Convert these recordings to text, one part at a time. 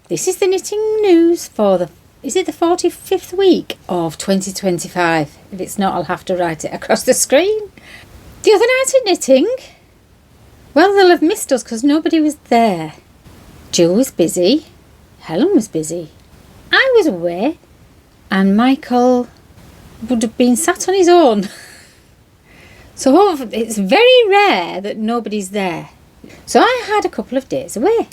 This is the knitting news for is it the 45th week of 2025? If it's not, I'll have to write it across the screen. The other night at knitting, well, they'll have missed us because nobody was there. Jill was busy, Helen was busy, I was away, and Michael would have been sat on his own. So it's very rare that nobody's there. So I had a couple of days away.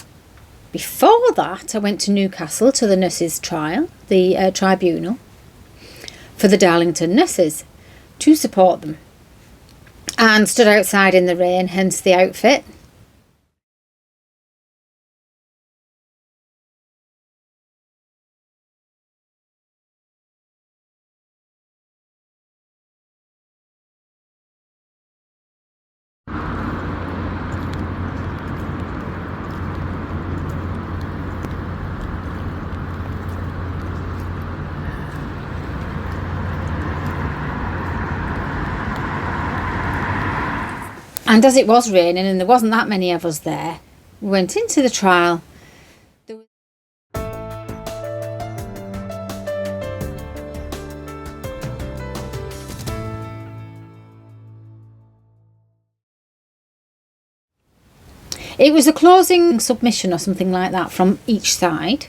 Before that, I went to Newcastle to the nurses' trial, the tribunal, for the Darlington nurses, to support them. And stood outside in the rain, hence the outfit. And as it was raining and there wasn't that many of us there, we went into the trial. It was a closing submission or something like that from each side.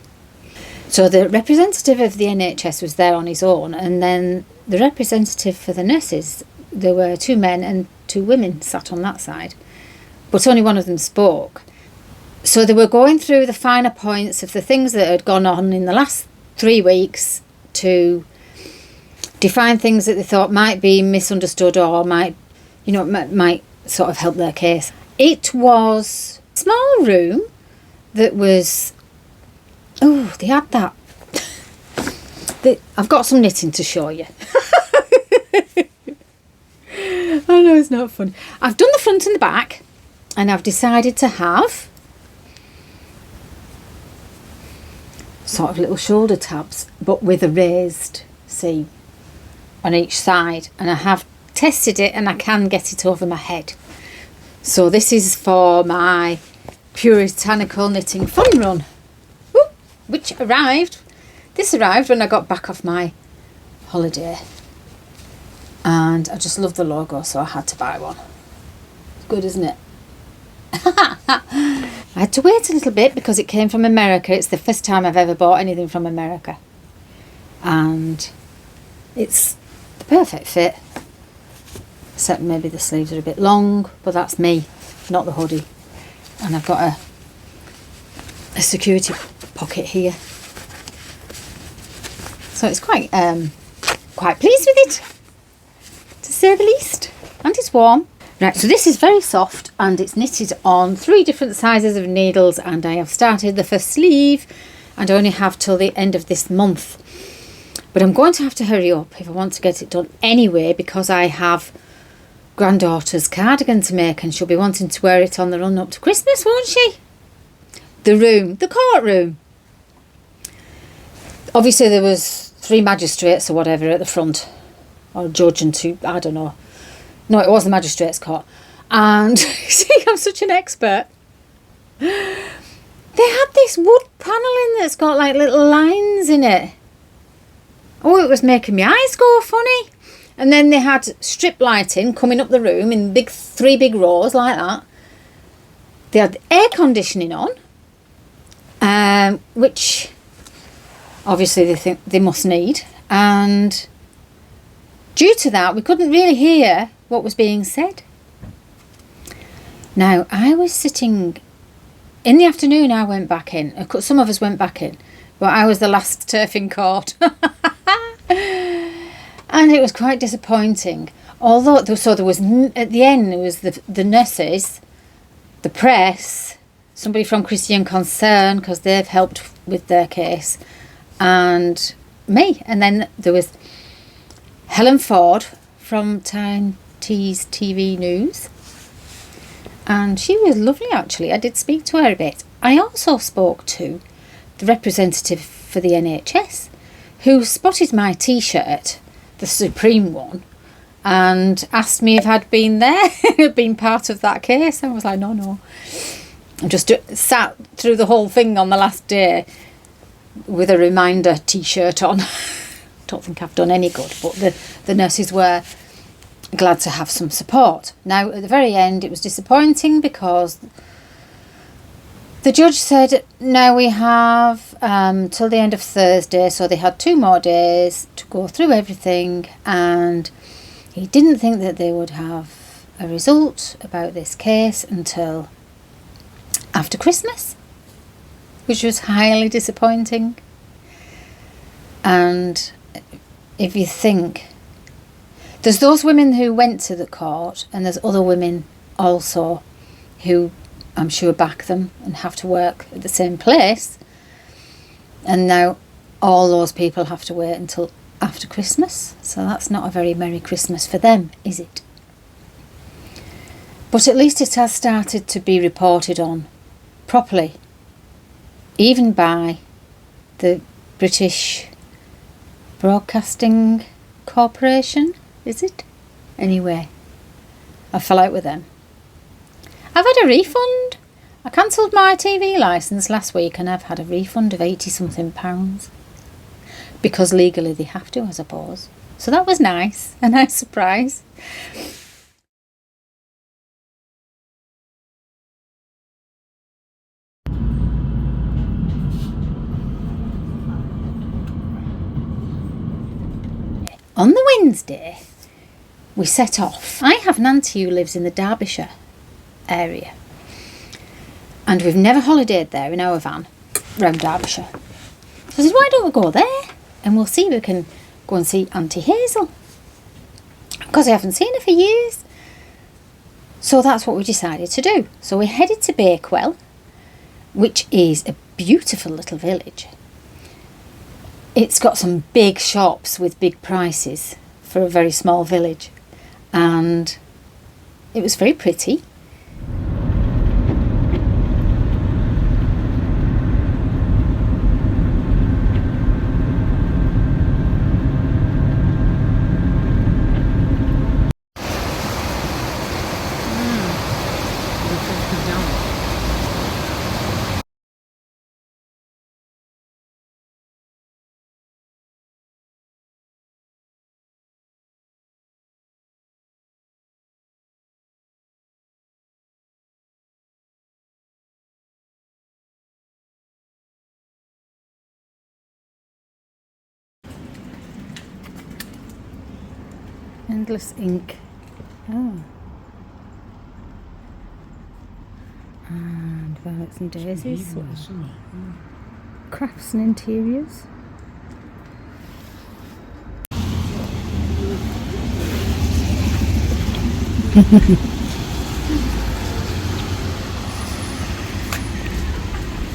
So the representative of the NHS was there on his own, and then the representative for the nurses, there were 2 men and 2 women sat on that side, but only one of them spoke. So they were going through the finer points of the things that had gone on in the last 3 weeks to define things that they thought might be misunderstood or might sort of help their case. It was a small room that was, they had that. I've got some knitting to show you. I know it's not fun. I've done the front and the back, and I've decided to have sort of little shoulder tabs, but with a raised seam on each side, and I have tested it and I can get it over my head. So this is for my puritanical knitting fun run, which arrived when I got back off my holiday. And I just love the logo, so I had to buy one. It's good, isn't it? I had to wait a little bit because it came from America. It's the first time I've ever bought anything from America. And it's the perfect fit. Except maybe the sleeves are a bit long, but that's me, not the hoodie. And I've got a security pocket here. So it's quite pleased with it, to say the least. And it's warm. Right, so this is very soft and it's knitted on 3 different sizes of needles, and I have started the first sleeve and I only have till the end of this month. But I'm going to have to hurry up if I want to get it done anyway, because I have granddaughter's cardigan to make and she'll be wanting to wear it on the run up to Christmas, won't she? The courtroom. Obviously there was 3 magistrates or whatever at the front, or a judge and 2, I don't know. No, it was the magistrates' court. And see, I'm such an expert. They had this wood panelling that's got like little lines in it. Oh, it was making my eyes go funny. And then they had strip lighting coming up the room in 3 big rows like that. They had air conditioning on, which obviously they think they must need. And due to that, we couldn't really hear what was being said. Now, I was sitting in the afternoon. I went back in. Some of us went back in, but I was the last turf in court. And it was quite disappointing. Although, there was, at the end, there was the nurses, the press, somebody from Christian Concern, because they've helped with their case, and me. And then there was Helen Ford from Tyne Tees TV News. And she was lovely, actually. I did speak to her a bit. I also spoke to the representative for the NHS, who spotted my T-shirt, the Supreme one, and asked me if I'd been there, been part of that case. I was like, no. I just sat through the whole thing on the last day, with a reminder t-shirt on. Don't think I've done any good, but the nurses were glad to have some support. Now, at the very end, it was disappointing because the judge said, now we have till the end of Thursday, so they had 2 more days to go through everything, and he didn't think that they would have a result about this case until after Christmas, which was highly disappointing. And if you think, there's those women who went to the court, and there's other women also who I'm sure back them and have to work at the same place, and now all those people have to wait until after Christmas, so that's not a very Merry Christmas for them, is it? But at least it has started to be reported on properly, even by the British Broadcasting Corporation, is it? Anyway, I fell out with them. I've had a refund. I cancelled my TV licence last week and I've had a refund of £80-something. Because legally they have to, I suppose. So that was nice. A nice surprise. On the Wednesday, we set off. I have an auntie who lives in the Derbyshire area, and we've never holidayed there in our van round Derbyshire. So I said, why don't we go there and we'll see if we can go and see Auntie Hazel, because I haven't seen her for years. So that's what we decided to do. So we headed to Bakewell, which is a beautiful little village. It's got some big shops with big prices for a very small village, and it was very pretty. Endless ink. Oh. And violets and daisies. Crafts and interiors.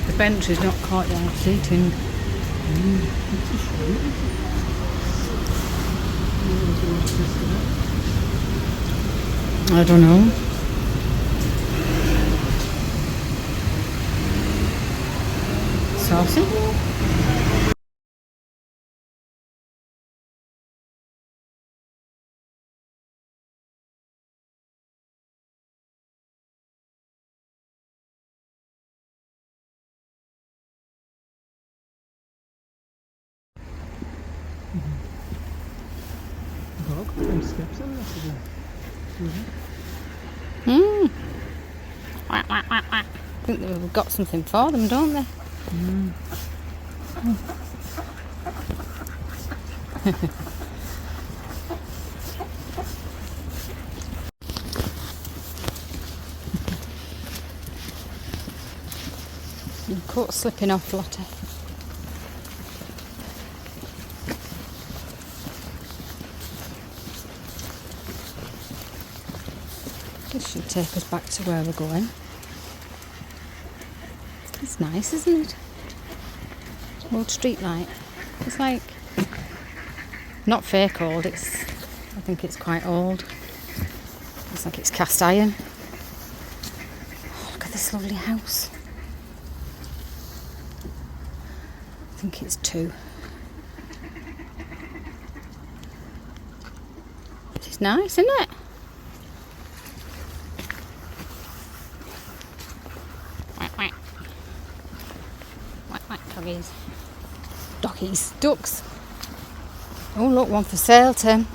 The bench is not courtyard seating. I don't know. Saucy. I think they've got something for them, don't they? Your coat's slipping off, Lotte. This should take us back to where we're going. It's nice, isn't it? Old street light. It's like not fake old, I think it's quite old. It's like it's cast iron. Oh, look at this lovely house. I think it's 2. It's nice, isn't it? Whack, whack. Whack, whack, doggies. Ducks. Oh look, one for sale, Tim.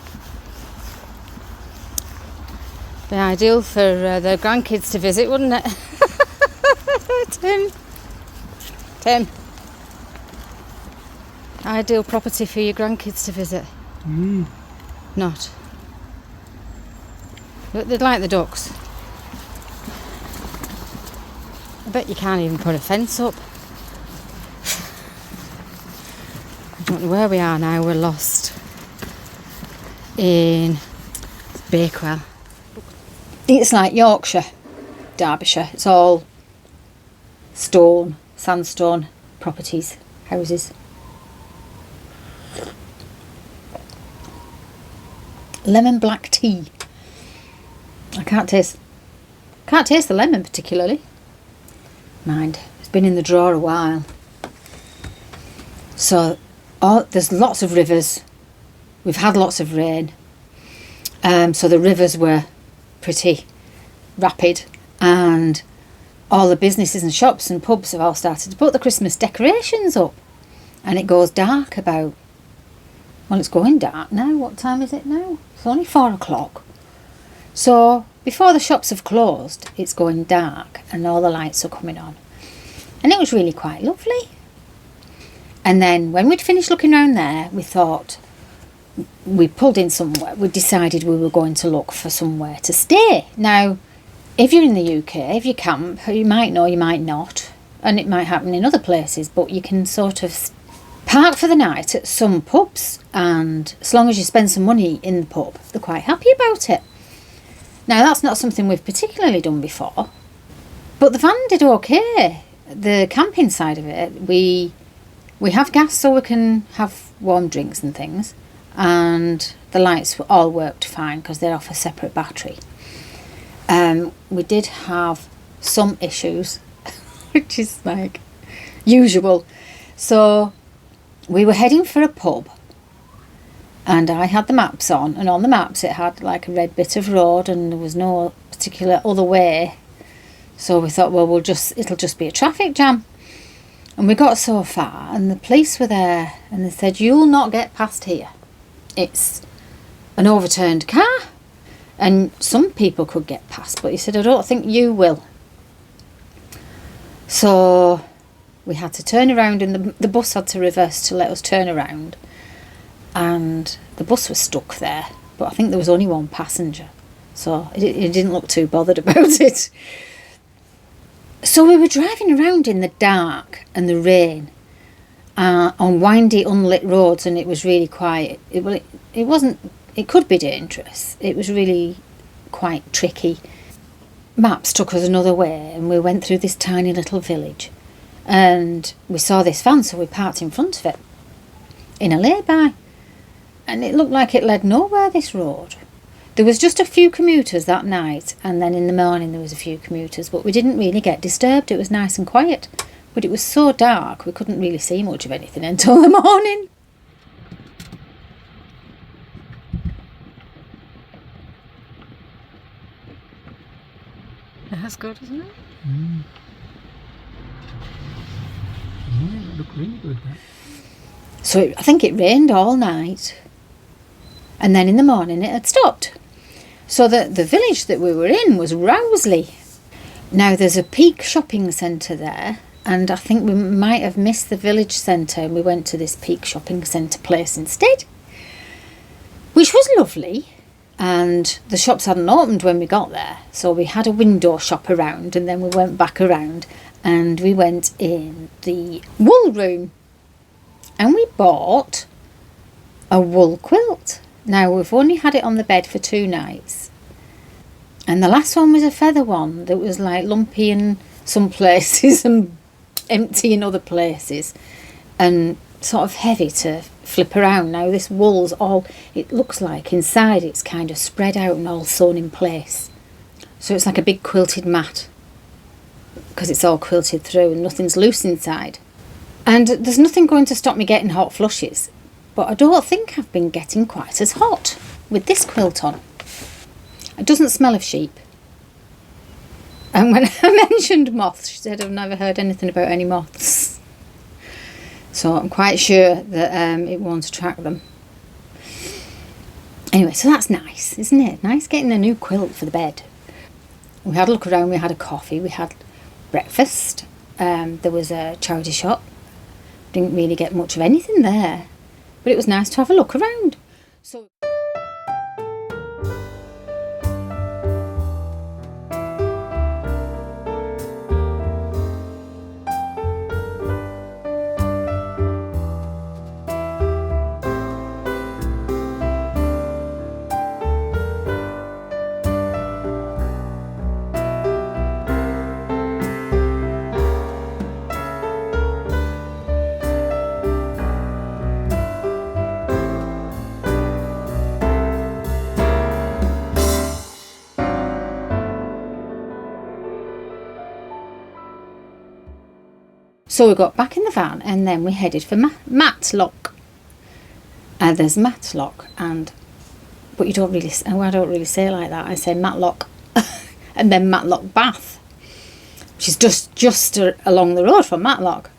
Be ideal for the grandkids to visit, wouldn't it? Tim. Ideal property for your grandkids to visit. Not. But they'd like the ducks. I bet you can't even put a fence up. I don't know where we are now. We're lost in Bakewell. It's like Yorkshire, Derbyshire. It's all stone, sandstone properties, houses. Lemon black tea. I can't taste the lemon particularly. Mind, it's been in the drawer a while. So there's lots of rivers. We've had lots of rain. So the rivers were pretty rapid, and all the businesses and shops and pubs have all started to put the Christmas decorations up, and it goes dark about, well, it's going dark now. What time is it now? It's only 4 o'clock. So before the shops have closed, it's going dark and all the lights are coming on, and it was really quite lovely. And then when we'd finished looking around there, we thought, we pulled in somewhere. We decided we were going to look for somewhere to stay. Now, if you're in the UK, if you camp, you might know, you might not, and it might happen in other places, but you can sort of park for the night at some pubs, and as long as you spend some money in the pub, they're quite happy about it. Now, that's not something we've particularly done before, but the van did okay. The camping side of it, we have gas so we can have warm drinks and things, and the lights all worked fine because they're off a separate battery. We did have some issues, which is like usual. So we were heading for a pub, and I had the maps on, and on the maps it had like a red bit of road and there was no particular other way. So we thought, well, it'll just be a traffic jam. And we got so far, and the police were there, and they said, you'll not get past here. It's an overturned car, and some people could get past, but he said, I don't think you will. So we had to turn around, and the bus had to reverse to let us turn around, and the bus was stuck there, but I think there was only one passenger, so he didn't look too bothered about it. So we were driving around in the dark and the rain on windy unlit roads, and it was really quiet. It could be dangerous. It was really quite tricky. Maps took us another way, and we went through this tiny little village, and we saw this van, so we parked in front of it in a lay-by, and it looked like it led nowhere, this road. There was just a few commuters that night, and then in the morning there was a few commuters, but we didn't really get disturbed. It was nice and quiet, but it was so dark we couldn't really see much of anything until the morning. That's good, isn't it? Yeah, it looked really good, that. So I think it rained all night, and then in the morning it had stopped. So the village that we were in was Rowsley. Now there's a Peak shopping centre there, and I think we might have missed the village centre, and we went to this Peak shopping centre place instead, which was lovely. And the shops hadn't opened when we got there, so we had a window shop around, and then we went back around and we went in the wool room, and we bought a wool quilt. Now, we've only had it on the bed for 2 nights, and the last one was a feather one that was like lumpy in some places and empty in other places, and sort of heavy to flip around. Now this wool's all, it looks like inside it's kind of spread out and all sewn in place, so it's like a big quilted mat because it's all quilted through and nothing's loose inside. And there's nothing going to stop me getting hot flushes, but I don't think I've been getting quite as hot with this quilt on. It doesn't smell of sheep. And when I mentioned moths, she said, I've never heard anything about any moths. So I'm quite sure that it won't attract them. Anyway, so that's nice, isn't it? Nice getting a new quilt for the bed. We had a look around, we had a coffee, we had breakfast. There was a charity shop. Didn't really get much of anything there, but it was nice to have a look around. So So we got back in the van and then we headed for Matlock. There's Matlock, but you don't really. I don't really say it like that. I say Matlock, and then Matlock Bath, which is just along the road from Matlock.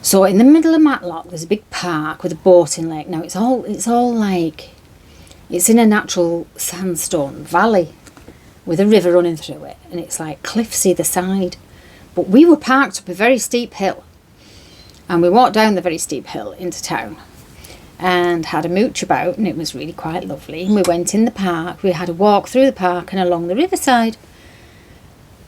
So in the middle of Matlock, there's a big park with a boating lake. Now it's all like it's in a natural sandstone valley with a river running through it, and it's like cliffs either side. But we were parked up a very steep hill, and we walked down the very steep hill into town and had a mooch about, and it was really quite lovely. And we went in the park, we had a walk through the park and along the riverside,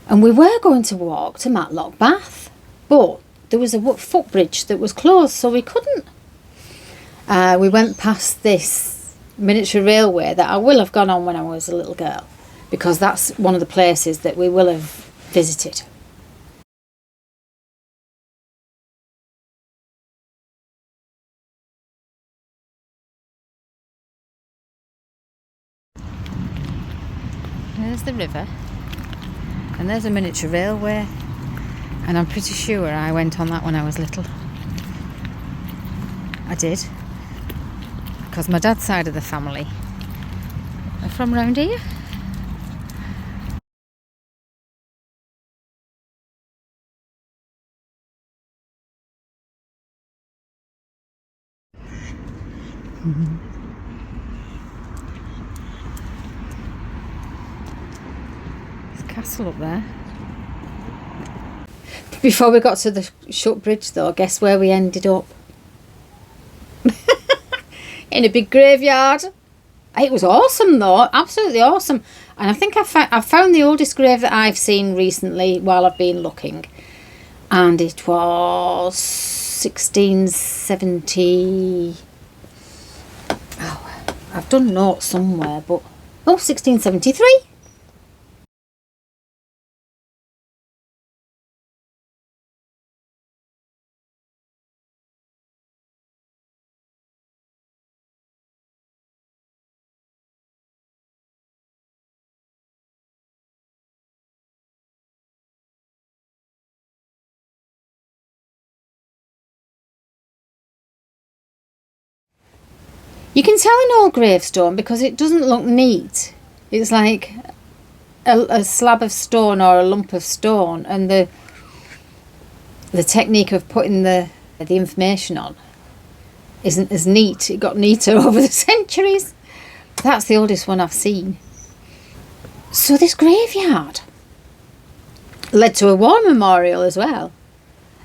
and we were going to walk to Matlock Bath, but there was a footbridge that was closed, so we couldn't. We went past this miniature railway that I will have gone on when I was a little girl, because that's one of the places that we will have visited. There's the river, and there's a miniature railway, and I'm pretty sure I went on that when I was little. I did, because my dad's side of the family are from round here. Castle up there. Before we got to the shut bridge though, guess where we ended up? In a big graveyard. It was awesome though, absolutely awesome. And I think I found the oldest grave that I've seen recently while I've been looking, and it was 1670. Oh, I've done notes somewhere, but 1673. You can tell an old gravestone because it doesn't look neat. It's like a slab of stone or a lump of stone, and the technique of putting the information on isn't as neat. It got neater over the centuries. That's the oldest one I've seen. So this graveyard led to a war memorial as well,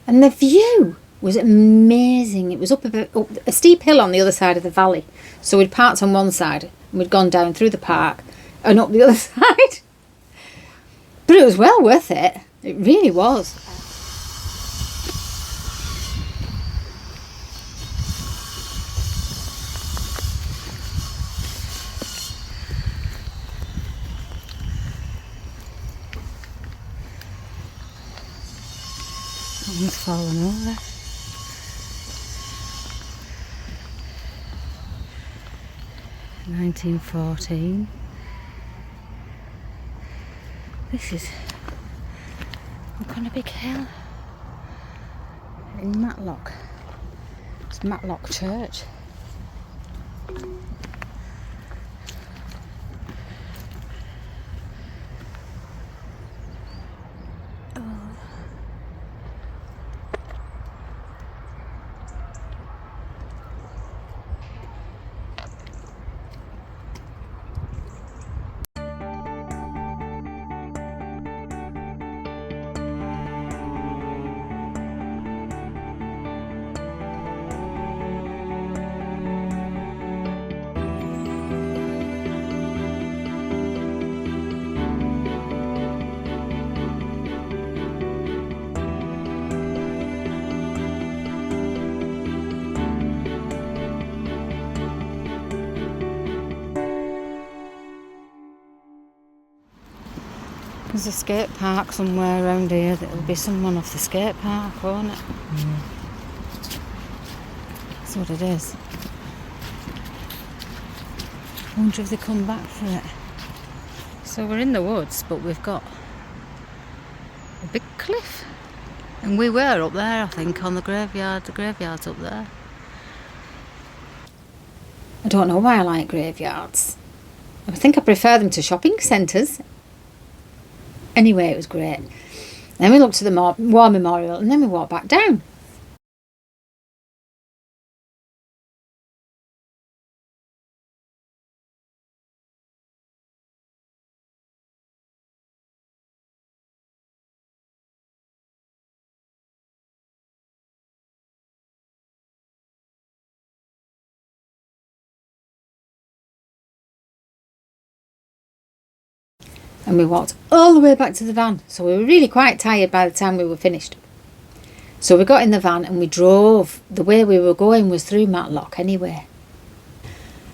and the view was amazing. It was up a steep hill on the other side of the valley. So we'd parked on one side and we'd gone down through the park and up the other side. But it was well worth it. It really was. Someone's fallen over. $1914. This is up on a big hill in Matlock. It's Matlock Church. There's a skate park somewhere around here. There'll be someone off the skate park, won't it? Yeah. That's what it is. I wonder if they come back for it. So we're in the woods, but we've got a big cliff. And we were up there, I think, on the graveyard. The graveyard's up there. I don't know why I like graveyards. I think I prefer them to shopping centres. Anyway, it was great. Then we looked at the War Memorial and then we walked back down. And we walked all the way back to the van. So we were really quite tired by the time we were finished. So we got in the van and we drove. The way we were going was through Matlock anyway,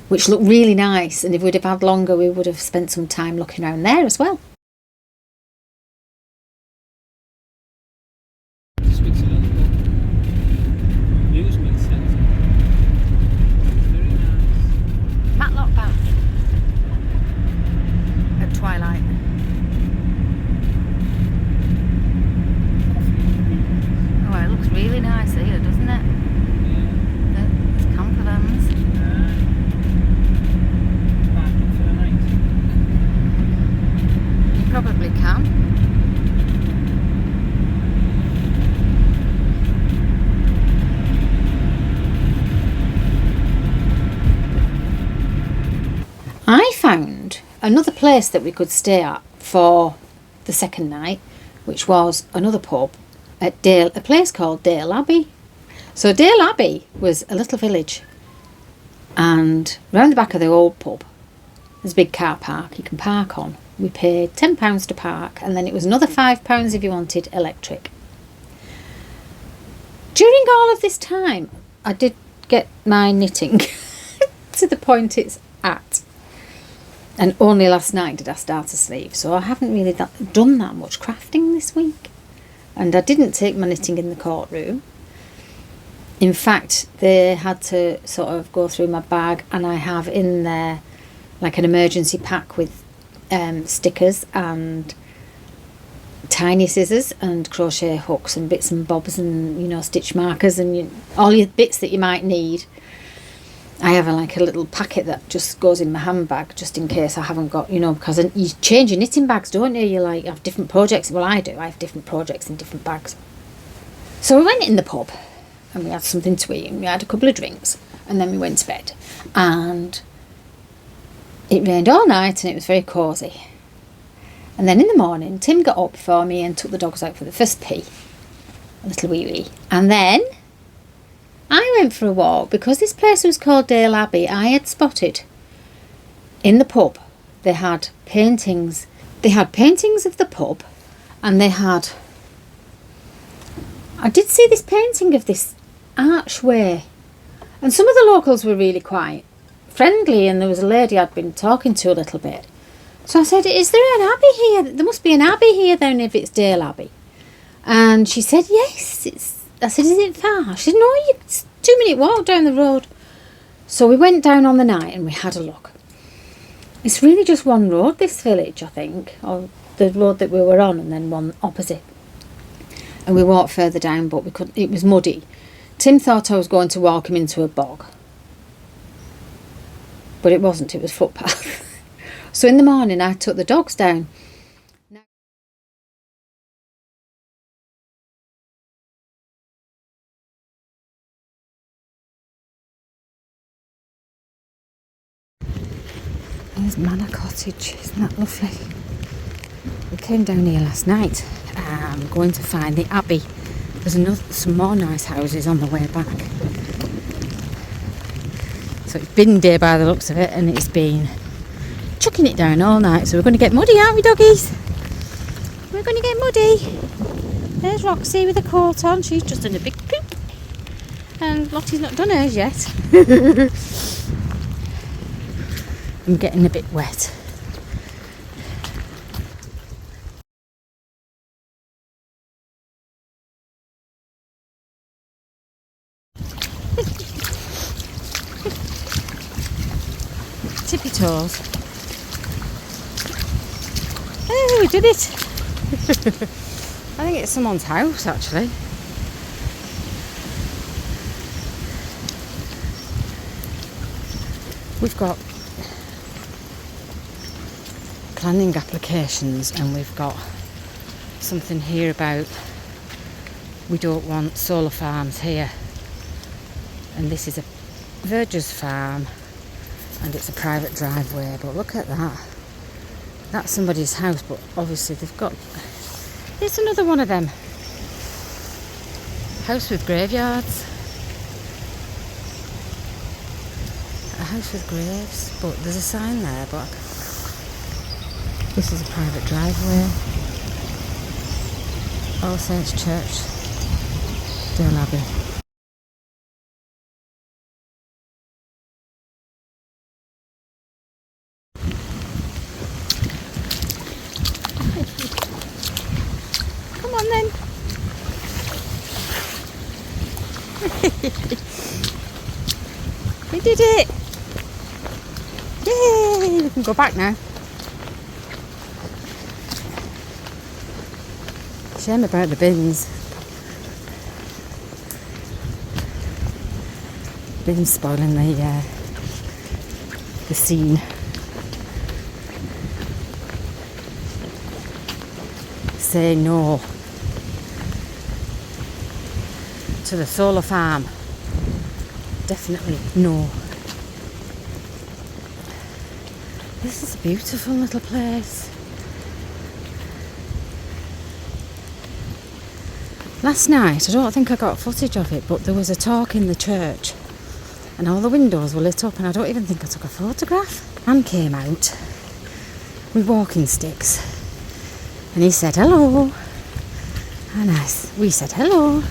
which looked really nice. And if we'd have had longer, we would have spent some time looking around there as well. Switzerland, but views make sense. Very nice. Matlock Bath at twilight. Oh, it looks really nice here, doesn't it? Yeah. There's camper vans. Parking for the night. You probably can. I found another place that we could stay at for the second night, which was another pub at a place called Dale Abbey. So Dale Abbey was a little village, and round the back of the old pub there's a big car park you can park on. We paid £10 to park, and then it was another £5 if you wanted electric. During all of this time I did get my knitting to the point it's at. And only last night did I start a sleeve, so I haven't really done that much crafting this week. And I didn't take my knitting in the courtroom. In fact, they had to sort of go through my bag, and I have in there like an emergency pack with stickers and tiny scissors and crochet hooks and bits and bobs and, you know, stitch markers and all your bits that you might need. I have like a little packet that just goes in my handbag just in case I haven't got, you know, because you change your knitting bags, don't you? You like have different projects. Well, I do. I have different projects in different bags. So we went in the pub and we had something to eat and we had a couple of drinks and then we went to bed. And it rained all night and it was very cosy. And then in the morning, Tim got up before me and took the dogs out for the first pee, a little wee wee. And then I went for a walk because this place was called Dale Abbey. I had spotted in the pub they had paintings. They had paintings of the pub, and they had, I did see this painting of this archway, and some of the locals were really quite friendly, and there was a lady I'd been talking to a little bit. So I said, is there an abbey here? There must be an abbey here then if it's Dale Abbey. And she said, yes, I said, is it far? She said, no, it's a 2-minute walk down the road. So we went down on the night and we had a look. It's really just one road, this village, I think, or the road that we were on, and then one opposite. And we walked further down, but we couldn't. It was muddy. Tim thought I was going to walk him into a bog, but it wasn't. It was footpath. So in the morning, I took the dogs down. There's Manor Cottage, isn't that lovely? We came down here last night. I'm going to find the Abbey. There's some more nice houses on the way back. So it's been day by the looks of it, and it's been chucking it down all night. So we're going to get muddy, aren't we, doggies? We're going to get muddy. There's Roxy with a coat on. She's just done a big poop. And Lottie's not done hers yet. I'm getting a bit wet. tippy toes. Hey, we did it! I think it's someone's house actually. We've got planning applications and we've got something here about we don't want solar farms here, and this is a verger's farm and it's a private driveway, but look at that. That's somebody's house, but obviously they've got, it's another one of them house with graveyards, a house with graves, but there's a sign there, but this is a private driveway. All Saints Church, Dale Abbey. Come on then. We did it! Yay! We can go back now. Shame about the bins. Bins spoiling the scene. Say no to the solar farm. Definitely no. This is a beautiful little place. Last night, I don't think I got footage of it, but there was a talk in the church and all the windows were lit up, and I don't even think I took a photograph. Anne came out with walking sticks and he said hello, and we said hello,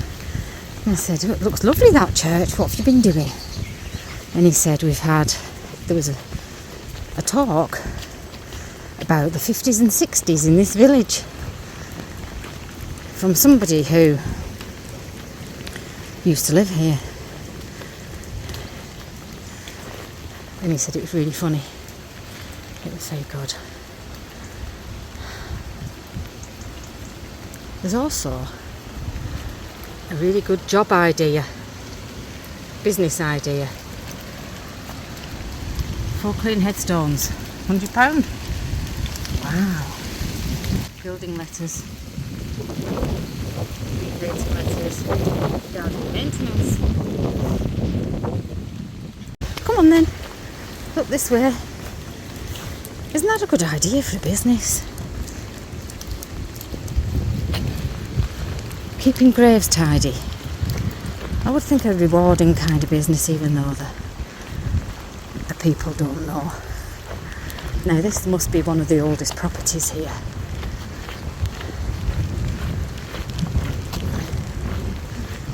and I said, it looks lovely that church, what have you been doing? And he said there was a talk about the 50s and 60s in this village from somebody who used to live here, and he said it was really funny. It was very good. There's also a really good job idea, business idea. 4 clean headstones, £100. Wow. Building letters. Rating letters. Garden maintenance. Come on then. Look this way. Isn't that a good idea for a business? Keeping graves tidy. I would think a rewarding kind of business, even though the people don't know. Now this must be one of the oldest properties here.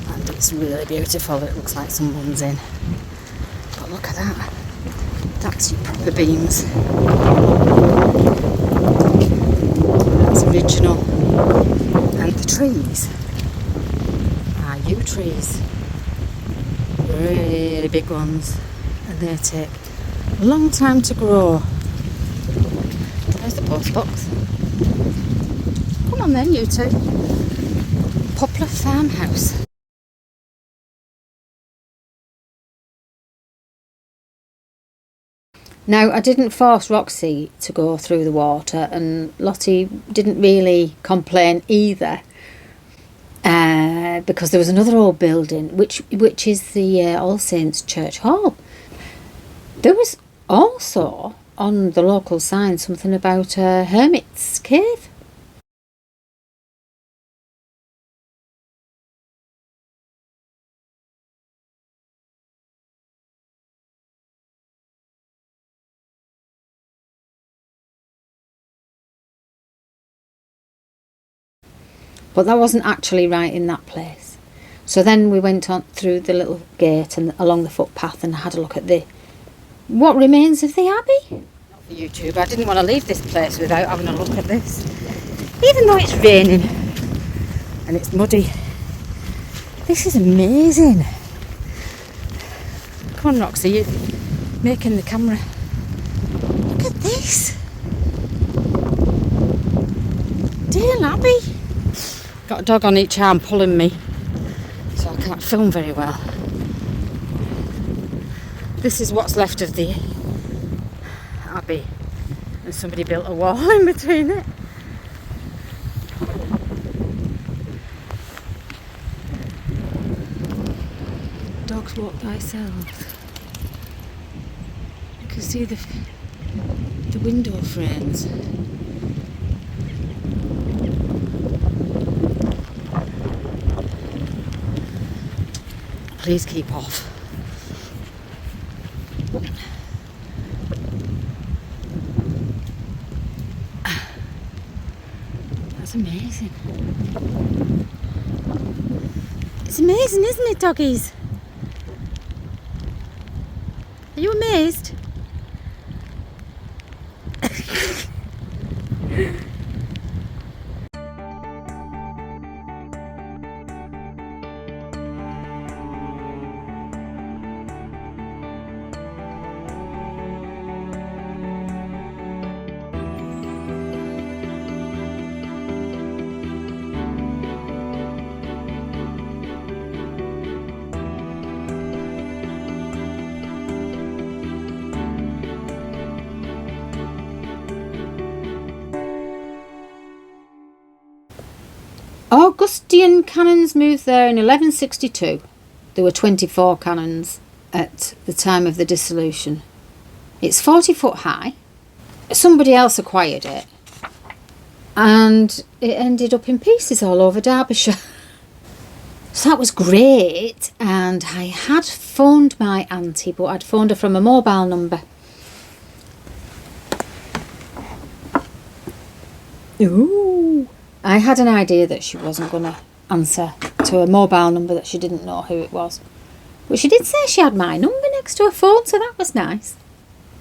And it's really beautiful. It looks like someone's in. But look at that. That's your proper beams. That's original. And the trees are yew trees. Really big ones. And they take a long time to grow. There's the post box. Come on then, you two. Poplar farmhouse. Now, I didn't force Roxy to go through the water, and Lottie didn't really complain either, because there was another old building, which is the All Saints Church Hall. There was also on the local sign something about a hermit's cave. But that wasn't actually right in that place. So then we went on through the little gate and along the footpath and had a look at what remains of the abbey. Not for YouTube. I didn't want to leave this place without having a look at this. Even though it's raining and it's muddy. This is amazing. Come on, Roxy, you're making the camera nice. Dale Abbey. Got a dog on each arm pulling me, so I can't film very well. This is what's left of the abbey, and somebody built a wall in between it. Dogs walk themselves. You can see the window frames. Please keep off. That's amazing. It's amazing, isn't it, doggies? Are you amazed? Augustine canons moved there in 1162. There were 24 canons at the time of the dissolution. It's 40 foot high. Somebody else acquired it, and it ended up in pieces all over Derbyshire. So that was great, and I had phoned my auntie, but I'd phoned her from a mobile number. Ooh! I had an idea that she wasn't going to answer to a mobile number that she didn't know who it was. But she did say she had my number next to her phone, so that was nice.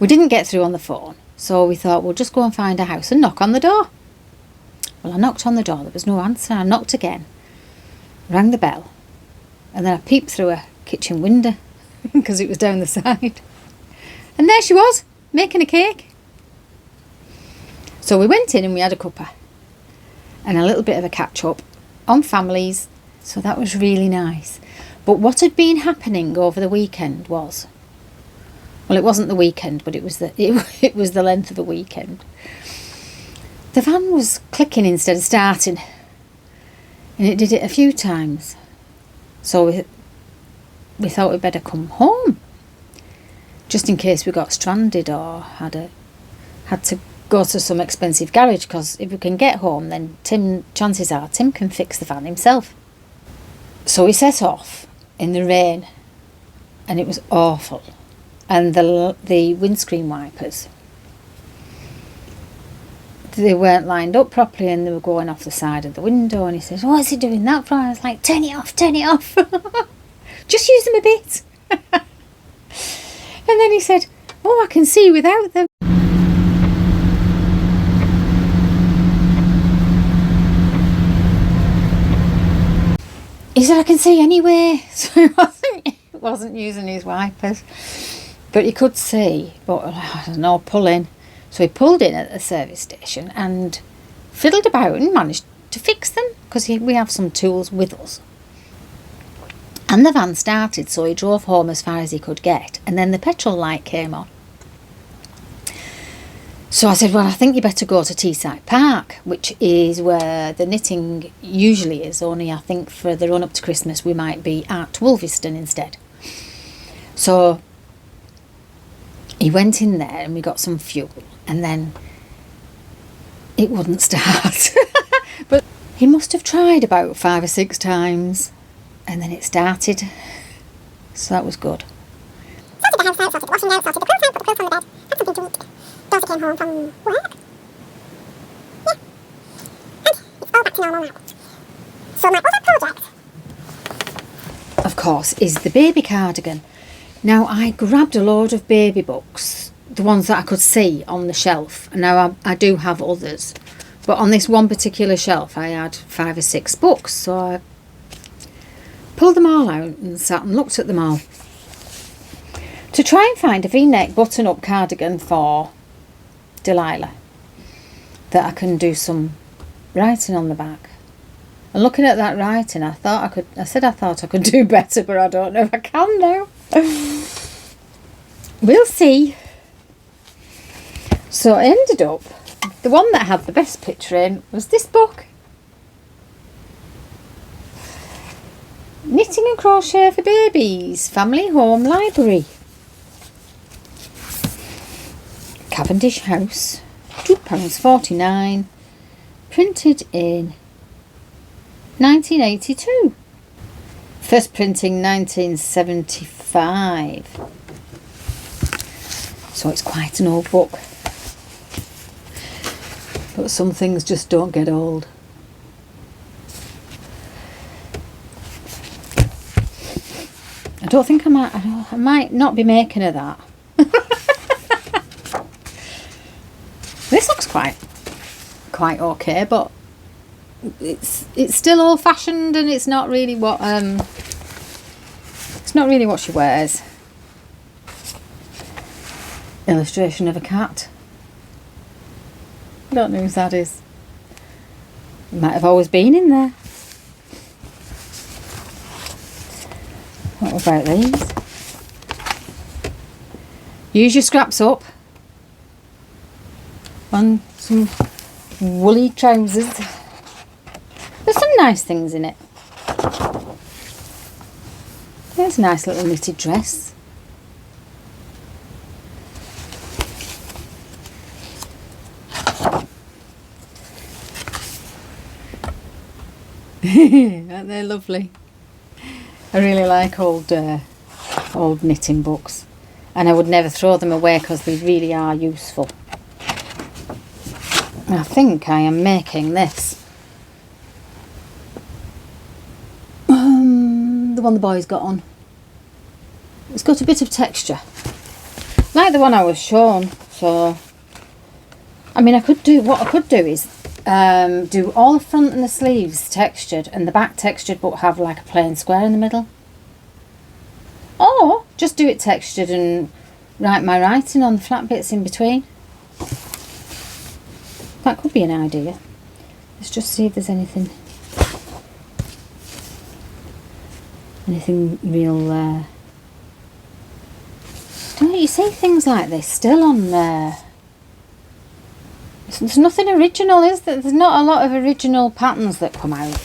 We didn't get through on the phone, so we thought we'll just go and find a house and knock on the door. Well, I knocked on the door, there was no answer. I knocked again, rang the bell, and then I peeped through a kitchen window because it was down the side. And there she was, making a cake. So we went in and we had a cuppa and a little bit of a catch-up on families, so that was really nice. But what had been happening over the weekend was, well, it wasn't the weekend, but it was the length of a weekend. The van was clicking instead of starting, and it did it a few times. So we thought we'd better come home, just in case we got stranded or had to go to some expensive garage, because if we can get home, then chances are Tim can fix the van himself. So we set off in the rain, and it was awful. And the windscreen wipers, they weren't lined up properly, and they were going off the side of the window. And he says, "What's he doing that for?" I was like, turn it off, just use them a bit." And then he said, "Oh, I can see without them." He said, "I can see anyway." So he wasn't using his wipers, but he could see, but I don't know, pulling. So he pulled in at the service station and fiddled about and managed to fix them, because we have some tools with us. And the van started, so he drove home as far as he could get, and then the petrol light came on. So I said, "Well, I think you better go to Teeside Park," which is where the knitting usually is, only I think for the run up to Christmas we might be at Wolviston instead. So he went in there and we got some fuel, and then it wouldn't start. But he must have tried about 5 or 6 times, and then it started. So that was good. Sorted the house out, sorted the washing out, sorted the clothes out, put the clothes on the bed, had something to eat. Daughter came home from work. Yeah. And it's all back to normal now. So my other project, of course, is the baby cardigan. Now, I grabbed a load of baby books, the ones that I could see on the shelf. Now, I do have others, but on this one particular shelf I had 5 or 6 books, so I pulled them all out and sat and looked at them all to try and find a v-neck button-up cardigan for Delilah that I can do some writing on the back. And looking at that writing, I thought I could do better, but I don't know if I can now. We'll see. So I ended up, the one that had the best picture in was this book. Knitting and Crochet for Babies, Family Home Library. Cavendish House, £2.49, printed in 1982. First printing 1975. So it's quite an old book. But some things just don't get old. I don't think I might not be making of that. This looks quite okay, but it's still old fashioned, and it's not really what she wears. Illustration of a cat. I don't know whose that is. It might have always been in there. What about these? Use your scraps up on some woolly trousers. There's some nice things in it. There's a nice little knitted dress. Aren't they lovely? I really like old knitting books, and I would never throw them away because they really are useful. I think I am making this. The one the boys got on. It's got a bit of texture, like the one I was shown. So, I mean, what I could do is do all the front and the sleeves textured and the back textured, but have like a plain square in the middle. Or just do it textured and write my writing on the flat bits in between. That could be an idea. Let's just see if there's anything real. Don't you see things like this still on there? There's nothing original, is there? There's not a lot of original patterns that come out.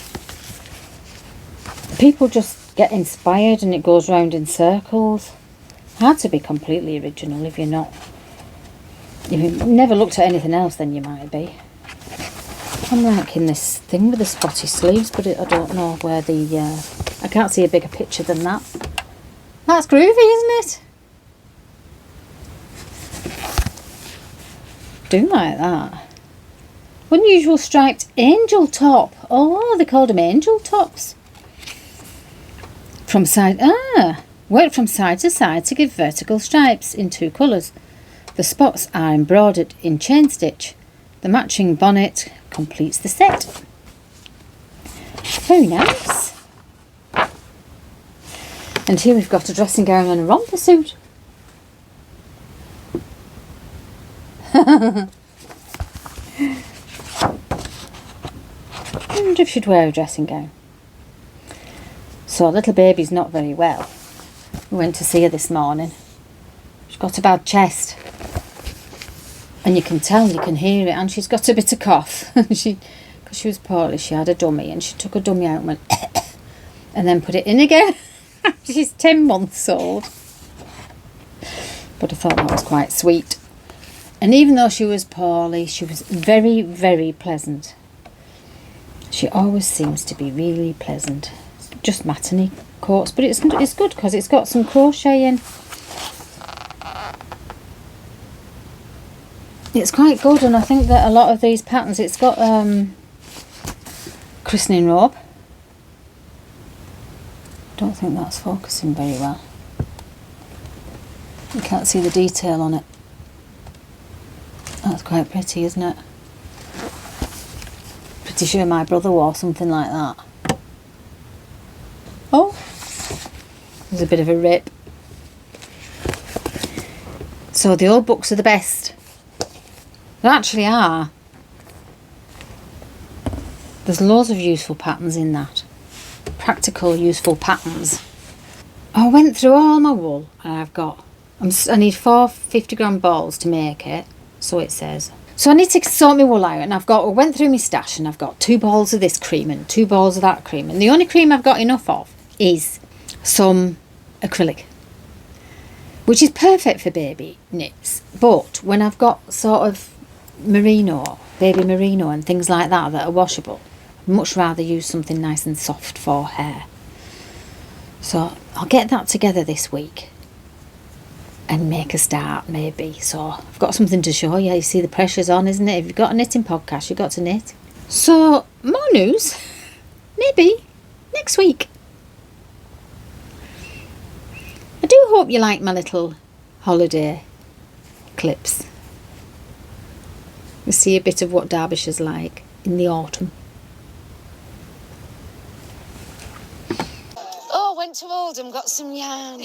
People just get inspired and it goes round in circles. Hard to be completely original if you're not. If you've never looked at anything else, then you might be. I'm liking this thing with the spotty sleeves, but I don't know where the... I can't see a bigger picture than that. That's groovy, isn't it? Do like that. Unusual striped angel top. Oh, they called them angel tops. Worked from side to side to give vertical stripes in 2 colours. The spots are embroidered in chain stitch. The matching bonnet completes the set. Very nice. And here we've got a dressing gown and a romper suit. I wonder if she'd wear a dressing gown. So little baby's not very well. We went to see her this morning. She's got a bad chest. And you can tell, you can hear it, and she's got a bit of cough. Because she was poorly, she had a dummy, and she took a dummy out and went and then put it in again. She's 10 months old. But I thought that was quite sweet. And even though she was poorly, she was very, very pleasant. She always seems to be really pleasant. Just maternity coats, but it's good because it's got some crochet in. It's quite good, and I think that a lot of these patterns, it's got christening robe. Don't think that's focusing very well. You can't see the detail on it. That's quite pretty, isn't it? Pretty sure my brother wore something like that. Oh, there's a bit of a rip. So the old books are the best. There actually are. There's loads of useful patterns in that. Practical, useful patterns. I went through all my wool and I need 4 50-gram balls to make it, so it says. So I need to sort my wool out, and I went through my stash and I've got 2 balls of this cream and 2 balls of that cream, and the only cream I've got enough of is some acrylic, which is perfect for baby knits. But when I've got sort of merino, baby merino and things like that are washable, I'd much rather use something nice and soft for hair. So I'll get that together this week and make a start, maybe. So I've got something to show you. You see, the pressure's on, isn't it? If you've got a knitting podcast, you've got to knit. So more news, maybe next week. I do hope you like my little holiday clips. You see a bit of what Derbyshire's like in the autumn. Oh, went to Oldham, got some yarn.